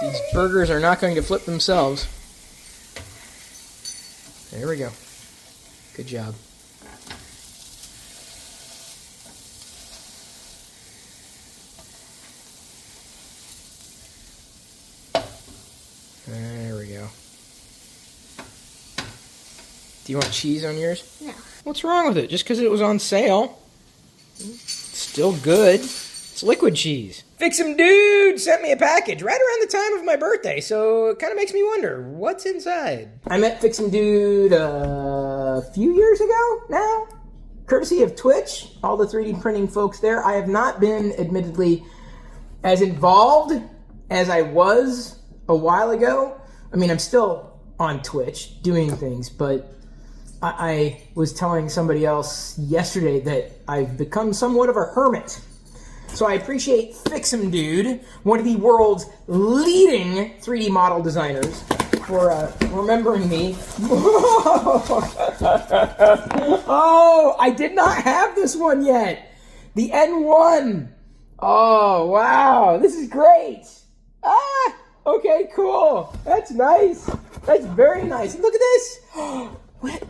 These burgers are not going to flip themselves. There we go. Good job. There we go. Do you want cheese on yours? No. What's wrong with it? Just because it was on sale? It's still good. It's liquid cheese. Fix'em Dude sent me a package right around the time of my birthday, so it kind of makes me wonder, what's inside? I met Fix'em Dude a few years ago now, courtesy of Twitch, all the 3D printing folks there. I have not been, admittedly, as involved as I was a while ago. I mean, I'm still on Twitch doing things, but I was telling somebody else yesterday that I've become somewhat of a hermit. So I appreciate Fix'em Dude, one of the world's leading 3D model designers, for remembering me. Oh, I did not have this one yet. The N1. Oh, wow. This is great. Ah, okay, cool. That's nice. That's very nice. Look at this.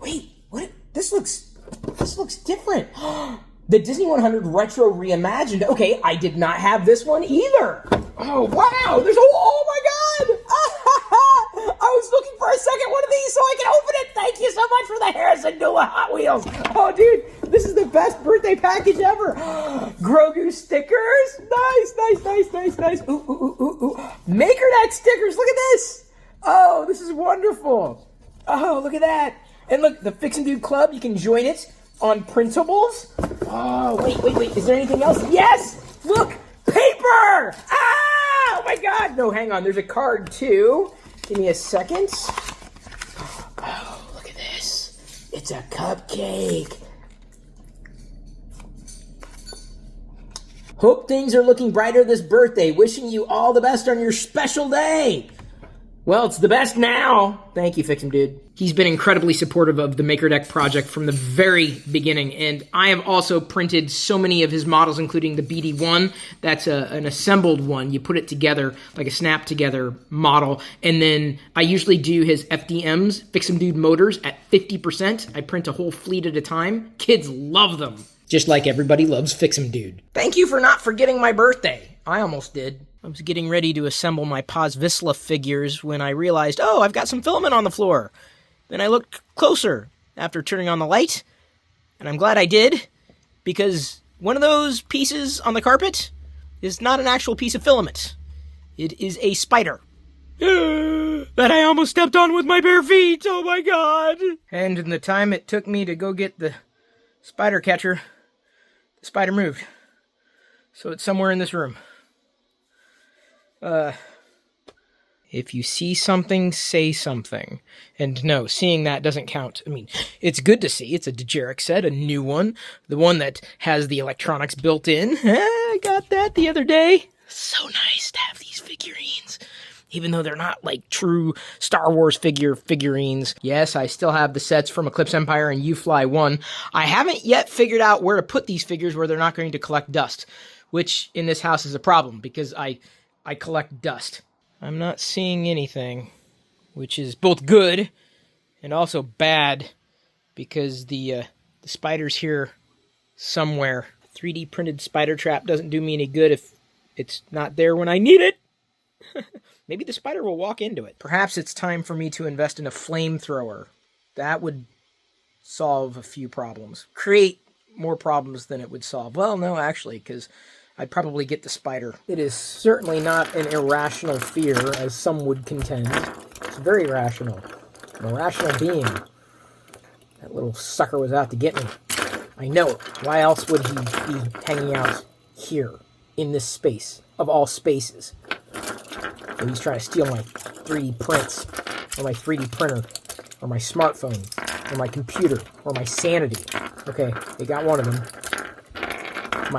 Wait, what? This looks different. The Disney 100 Retro Reimagined. Okay, I did not have this one either. Oh, wow. Oh my God. I was looking for a second one of these so I can open it. Thank you so much for the Harrison Dula Hot Wheels. Oh, dude, this is the best birthday package ever. Grogu stickers. Nice. Ooh. MakerDeck stickers. Look at this. Oh, this is wonderful. Oh, look at that. And look, the Fix'em Dude Club, you can join it on printables. Oh, wait. Is there anything else? Yes! Look! Paper! Ah! Oh my God! No, hang on. There's a card too. Give me a second. Oh, look at this. It's a cupcake. Hope things are looking brighter this birthday. Wishing you all the best on your special day. Well, it's the best now. Thank you, Fix'em Dude. He's been incredibly supportive of the MakerDeck project from the very beginning, and I have also printed so many of his models, including the BD1. That's an assembled one. You put it together like a snap-together model, and then I usually do his FDMs, Fix'em Dude motors, at 50%. I print a whole fleet at a time. Kids love them, just like everybody loves Fix'em Dude. Thank you for not forgetting my birthday. I almost did. I was getting ready to assemble my Paz Vizsla figures when I realized, oh, I've got some filament on the floor. Then I looked closer after turning on the light, and I'm glad I did, because one of those pieces on the carpet is not an actual piece of filament. It is a spider that I almost stepped on with my bare feet. Oh my God. And in the time it took me to go get the spider catcher, the spider moved. So it's somewhere in this room. If you see something, say something. And no, seeing that doesn't count. I mean, it's good to see. It's a Dejarik set, a new one. The one that has the electronics built in. I got that the other day. So nice to have these figurines. Even though they're not like true Star Wars figurines. Yes, I still have the sets from Eclipse Empire and U-Fly 1. I haven't yet figured out where to put these figures where they're not going to collect dust. Which in this house is a problem because I collect dust. I'm not seeing anything, which is both good and also bad because the spider's here somewhere. 3D printed spider trap doesn't do me any good if it's not there when I need it. Maybe the spider will walk into it. Perhaps it's time for me to invest in a flamethrower. That would solve a few problems. Create more problems than it would solve. Well, no, actually, because I'd probably get the spider. It is certainly not an irrational fear, as some would contend. It's very rational. I'm a rational being. That little sucker was out to get me. I know it. Why else would he be hanging out here, in this space, of all spaces? And he's trying to steal my 3D prints, or my 3D printer, or my smartphone, or my computer, or my sanity. Okay, they got one of them.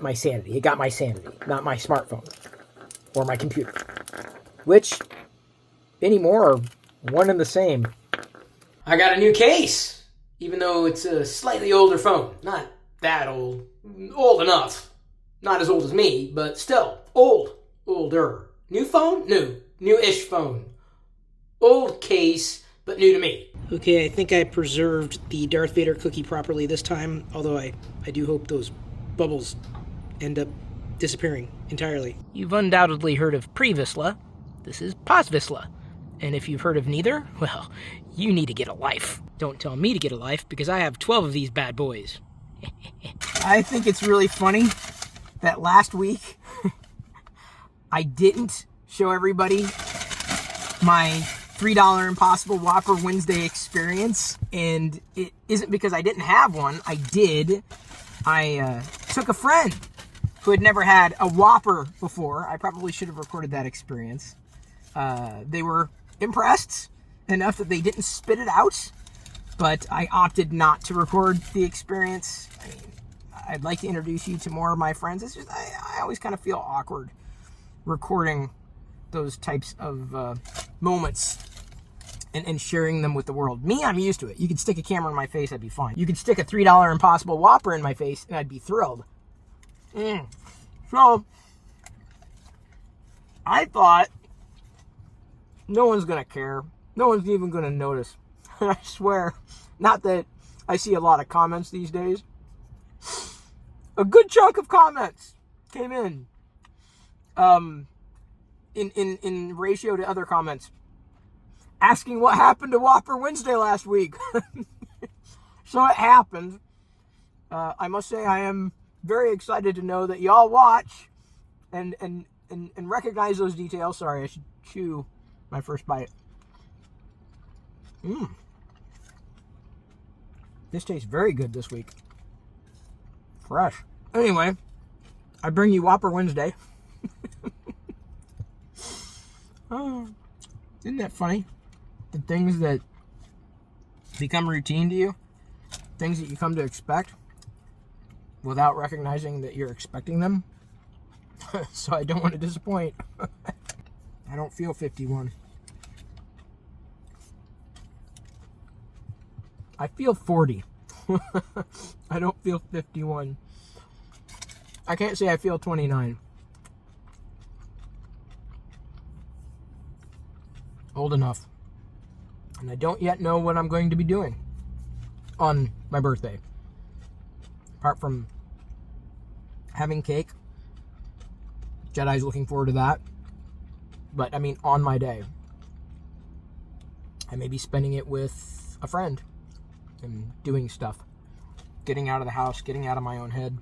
My sanity. It got my sanity, not my smartphone or my computer, which anymore are one and the same. I got a new case, even though it's a slightly older phone. Not that old. Old enough. Not as old as me, but still old. Older. New phone? New. New-ish phone. Old case, but new to me. Okay, I think I preserved the Darth Vader cookie properly this time, although I do hope those bubbles end up disappearing entirely. You've undoubtedly heard of Pre-Vizsla. This is Post-Vizsla. And if you've heard of neither, well, you need to get a life. Don't tell me to get a life, because I have 12 of these bad boys. I think it's really funny that last week I didn't show everybody my $3 Impossible Whopper Wednesday experience, and it isn't because I didn't have one. I did. I took a friend who had never had a Whopper before. I probably should have recorded that experience. They were impressed enough that they didn't spit it out, but I opted not to record the experience. I mean, I'd like to introduce you to more of my friends. It's just, I always kind of feel awkward recording those types of moments and sharing them with the world. Me, I'm used to it. You could stick a camera in my face, I'd be fine. You could stick a $3 Impossible Whopper in my face, and I'd be thrilled. So, I thought, no one's going to care. No one's even going to notice. I swear. Not that I see a lot of comments these days. A good chunk of comments came in ratio to other comments, asking what happened to Whopper Wednesday last week. So it happened. I must say I am very excited to know that y'all watch and recognize those details. Sorry, I should chew my first bite. This tastes very good this week. Fresh. Anyway, I bring you Whopper Wednesday. Oh, isn't that funny? The things that become routine to you, things that you come to expect without recognizing that you're expecting them. So I don't want to disappoint. I don't feel 51. I feel 40. I don't feel 51. I can't say I feel 29. Old enough. And I don't yet know what I'm going to be doing on my birthday. Apart from having cake. Jedi's looking forward to that. But, I mean, on my day. I may be spending it with a friend. And doing stuff. Getting out of the house. Getting out of my own head.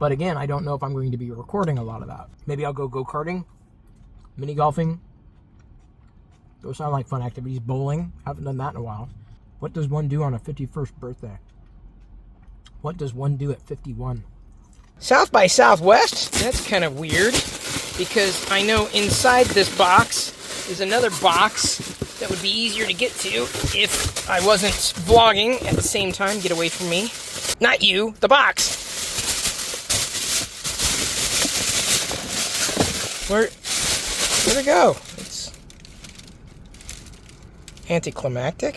But again, I don't know if I'm going to be recording a lot of that. Maybe I'll go go-karting. Mini golfing. Those sound like fun activities. Bowling. Haven't done that in a while. What does one do on a 51st birthday? What does one do at 51? South by Southwest? That's kind of weird. Because I know inside this box is another box that would be easier to get to if I wasn't vlogging at the same time. Get away from me. Not you. The box. Where'd it go? It's anticlimactic.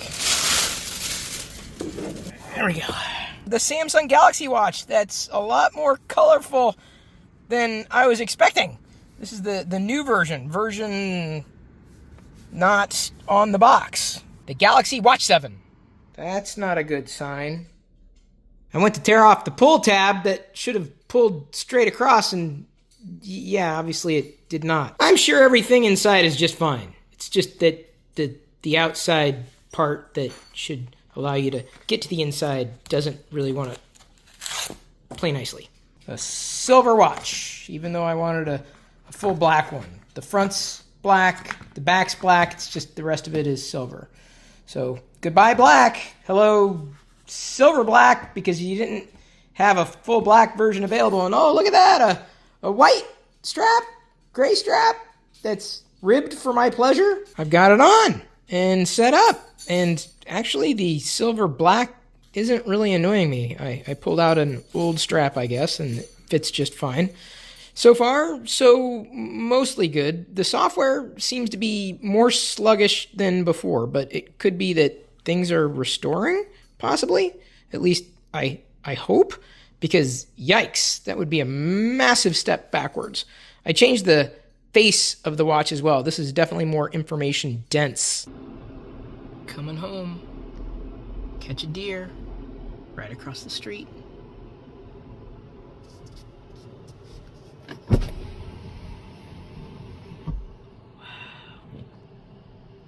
There we go. The Samsung Galaxy Watch. That's a lot more colorful than I was expecting. This is the new version. Version not on the box. The Galaxy Watch 7. That's not a good sign. I went to tear off the pull tab that should have pulled straight across, and yeah, obviously it did not. I'm sure everything inside is just fine. It's just that the outside part that should allow you to get to the inside doesn't really want to play nicely. A silver watch, even though I wanted a full black one. The front's black, the back's black, it's just the rest of it is silver. So, goodbye black, hello silver black, because you didn't have a full black version available. And oh, look at that, a white strap, gray strap, that's ribbed for my pleasure. I've got it on and set up. And actually the silver black isn't really annoying me. I pulled out an old strap, I guess, and it fits just fine. So far, so mostly good. The software seems to be more sluggish than before, but it could be that things are restoring, possibly. At least I hope, because yikes, that would be a massive step backwards. I changed the face of the watch as well. This is definitely more information dense. Coming home, catch a deer right across the street.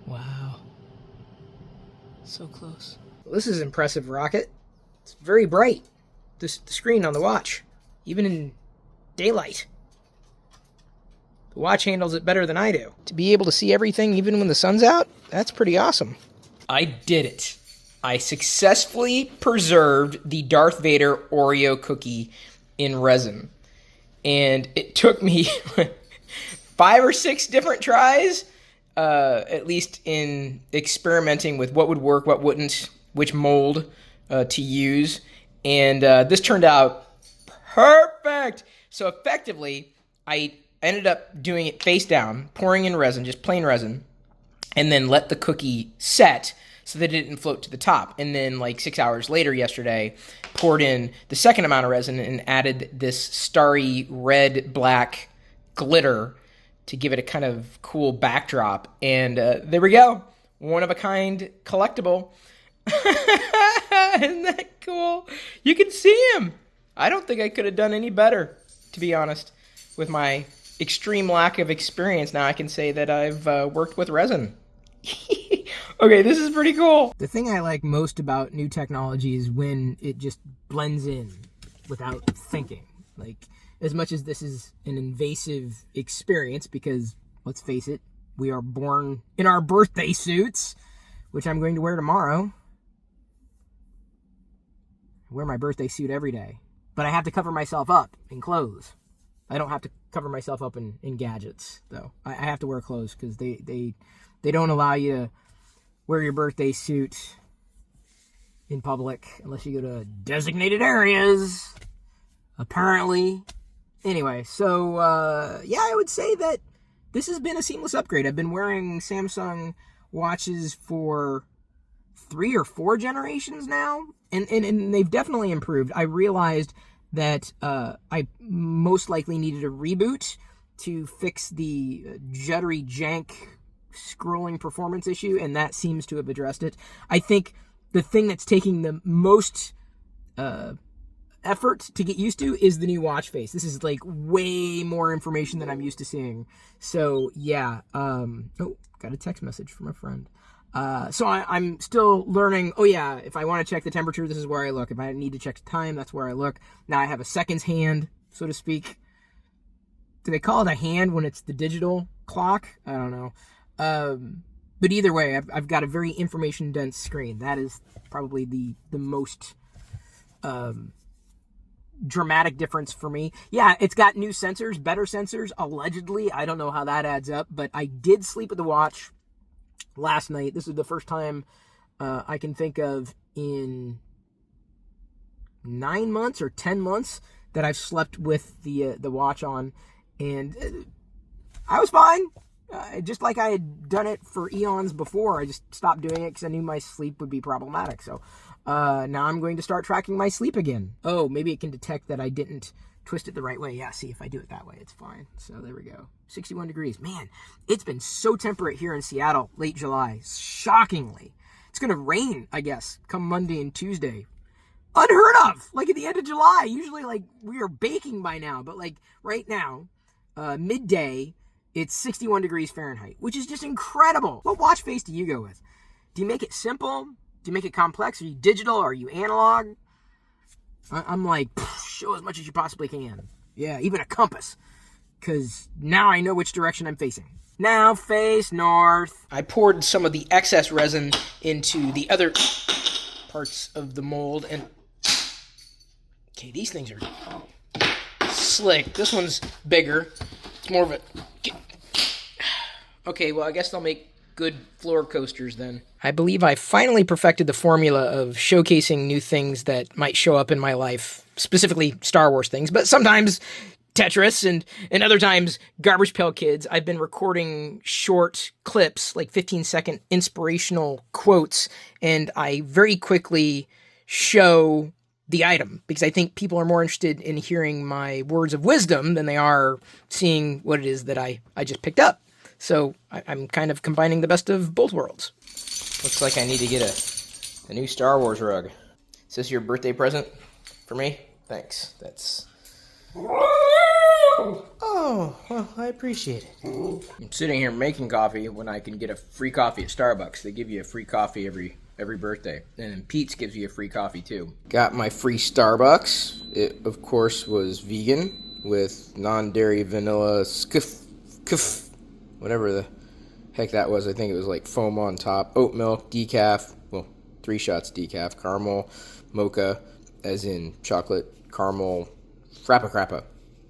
Wow. So close. This is impressive, Rocket. It's very bright, the screen on the watch, even in daylight. The watch handles it better than I do. To be able to see everything even when the sun's out, that's pretty awesome. I did it. I successfully preserved the Darth Vader Oreo cookie in resin. And it took me 5 or 6 different tries, at least in experimenting with what would work, what wouldn't, which mold to use. And this turned out perfect. So effectively, I ended up doing it face down, pouring in resin, just plain resin, and then let the cookie set so that it didn't float to the top. And then like 6 hours later yesterday, poured in the second amount of resin and added this starry red-black glitter to give it a kind of cool backdrop. And there we go. One-of-a-kind collectible. Isn't that cool? You can see him. I don't think I could have done any better, to be honest. With my extreme lack of experience, now I can say that I've worked with resin. Okay, this is pretty cool. The thing I like most about new technology is when it just blends in without thinking. Like, as much as this is an invasive experience, because, let's face it, we are born in our birthday suits, which I'm going to wear tomorrow. I wear my birthday suit every day. But I have to cover myself up in clothes. I don't have to cover myself up in gadgets, though. I have to wear clothes because they don't allow you to wear your birthday suit in public unless you go to designated areas, apparently. Anyway, so, yeah, I would say that this has been a seamless upgrade. I've been wearing Samsung watches for 3 or 4 generations now, and they've definitely improved. I realized that I most likely needed a reboot to fix the juddery jank scrolling performance issue, and that seems to have addressed it. I think the thing that's taking the most effort to get used to is the new watch face. This is like way more information than I'm used to seeing. So yeah, oh, got a text message from a friend. So I'm still learning. Oh yeah, if I want to check the temperature, this is where I look. If I need to check the time, that's where I look. Now I have a seconds hand, so to speak. Do they call it a hand when it's the digital clock? I don't know. But either way, I've got a very information dense screen. That is probably the most dramatic difference for me. Yeah, it's got new sensors, better sensors, allegedly. I don't know how that adds up, but I did sleep with the watch last night. This is the first time I can think of in 9 months or 10 months that I've slept with the watch on, and I was fine. Just like I had done it for eons before. I just stopped doing it because I knew my sleep would be problematic. So now I'm going to start tracking my sleep again. Oh, maybe it can detect that I didn't twist it the right way. Yeah, see, if I do it that way, it's fine. So there we go. 61 degrees. Man, it's been so temperate here in Seattle, late July. Shockingly. It's going to rain, I guess, come Monday and Tuesday. Unheard of! Like at the end of July. Usually, like, we are baking by now. But, like, right now, midday, it's 61 degrees Fahrenheit, which is just incredible. What watch face do you go with? Do you make it simple? Do you make it complex? Are you digital? Are you analog? I'm like, show as much as you possibly can. Yeah, even a compass. Because now I know which direction I'm facing. Now face north. I poured some of the excess resin into the other parts of the mold. And okay, these things are slick. This one's bigger. It's more of a... Okay, well, I guess they'll make good floor coasters then. I believe I finally perfected the formula of showcasing new things that might show up in my life, specifically Star Wars things, but sometimes Tetris and other times Garbage Pail Kids. I've been recording short clips, like 15-second inspirational quotes, and I very quickly show the item, because I think people are more interested in hearing my words of wisdom than they are seeing what it is that I just picked up. So I'm kind of combining the best of both worlds. Looks like I need to get a new Star Wars rug. Is this your birthday present for me? Thanks. That's... Oh, well, I appreciate it. I'm sitting here making coffee when I can get a free coffee at Starbucks. They give you a free coffee every birthday. And then Pete's gives you a free coffee, too. Got my free Starbucks. It, of course, was vegan with non-dairy vanilla whatever the heck that was. I think it was like foam on top. Oat milk, decaf. Well, 3 shots decaf. Caramel, mocha, as in chocolate, caramel, frappa.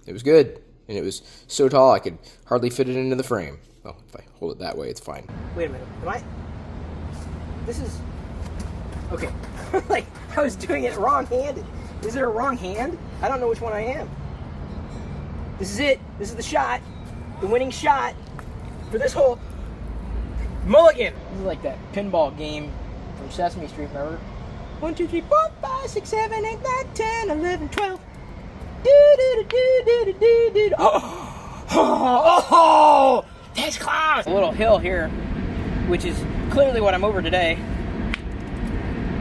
It was good, and it was so tall I could hardly fit it into the frame. Well, if I hold it that way, it's fine. Wait a minute, this is... Okay, like, I was doing it wrong-handed. Is there a wrong hand? I don't know which one I am. This is it. This is the shot. The winning shot for this whole mulligan. This is like that pinball game from Sesame Street, remember? 1, 2, 3, 4, 5, 6, 7, 8, 9, 10, 11, 12. Oh, that's close. A little hill here, which is clearly what I'm over today.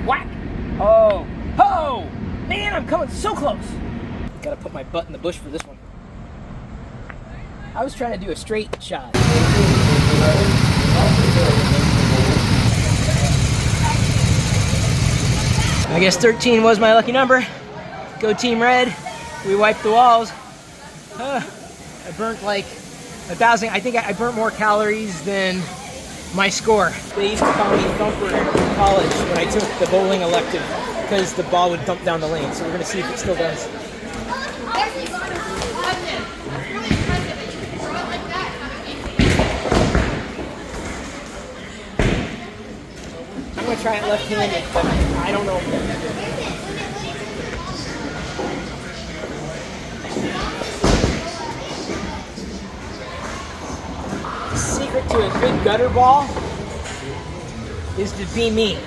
Whack! Oh, man, I'm coming so close. Gotta put my butt in the bush for this one. I was trying to do a straight shot. I guess 13 was my lucky number. Go Team Red. We wiped the walls. I burnt like 1,000. I think I burnt more calories than my score. They used to call me Thumper in college when I took the bowling elective because the ball would thump down the lane. So we're going to see if it still does. I'm going to try it left-handed, but I don't know. The secret to a good gutter ball is to be me.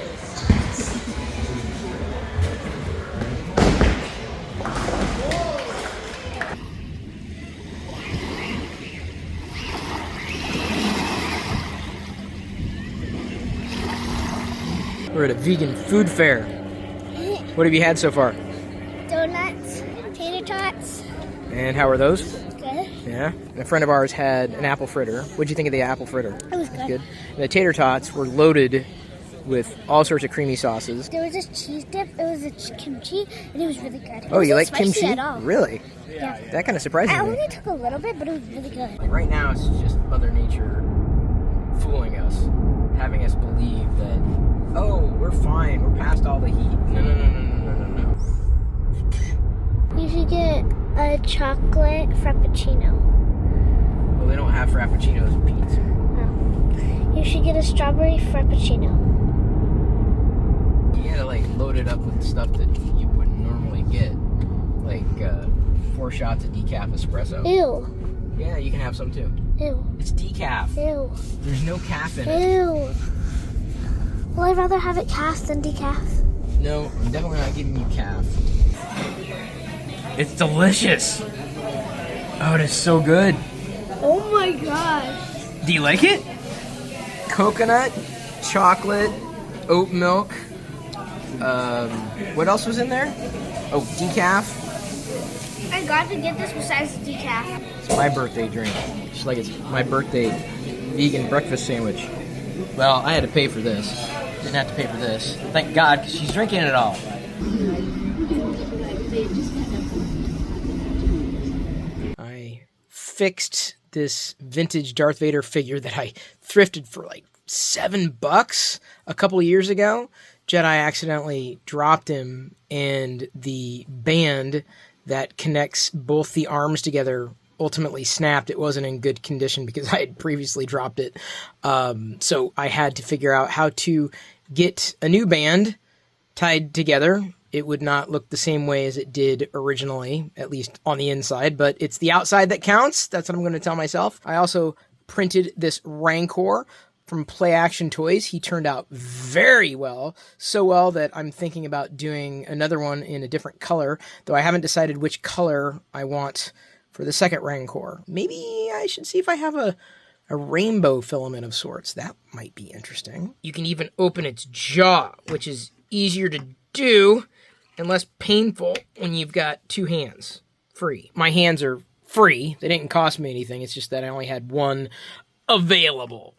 We're at a vegan food fair. What have you had so far? Donuts, tater tots. And how are those? Good. Yeah. And a friend of ours had an apple fritter. What'd you think of the apple fritter? It was good. And the tater tots were loaded with all sorts of creamy sauces. There was a cheese dip. It was a kimchi, and it was really good. Oh, you like kimchi? At all. Really? Yeah. That kind of surprises me. I only took a little bit, but it was really good. Like right now, it's just Mother Nature fooling us, having us believe that, oh, we're fine, we're past all the heat. No. You should get a chocolate frappuccino. Well, they don't have frappuccinos and pizza. No. You should get a strawberry frappuccino. You gotta like load it up with stuff that you wouldn't normally get, like 4 shots of decaf espresso. Ew. Yeah, you can have some too. Ew. It's decaf. Ew. There's no calf in it. Ew. Well, I'd rather have it cast than decaf. No, I'm definitely not giving you calf. It's delicious. Oh, it is so good. Oh my gosh. Do you like it? Coconut, chocolate, oat milk. What else was in there? Oh, decaf. I got to get this besides the decaf. It's my birthday drink. Just like it's my birthday vegan breakfast sandwich. Well, I had to pay for this. Didn't have to pay for this. Thank God, because she's drinking it all. I fixed this vintage Darth Vader figure that I thrifted for like $7 a couple of years ago. Jedi accidentally dropped him, and the band that connects both the arms together ultimately snapped. It wasn't in good condition because I had previously dropped it. So I had to figure out how to get a new band tied together. It would not look the same way as it did originally, at least on the inside, but it's the outside that counts. That's what I'm going to tell myself. I also printed this Rancor from Play Action Toys. He turned out very well, so well that I'm thinking about doing another one in a different color, though I haven't decided which color I want for the second Rancor. Maybe I should see if I have a rainbow filament of sorts. That might be interesting. You can even open its jaw, which is easier to do and less painful when you've got two hands free. My hands are free. They didn't cost me anything. It's just that I only had one available.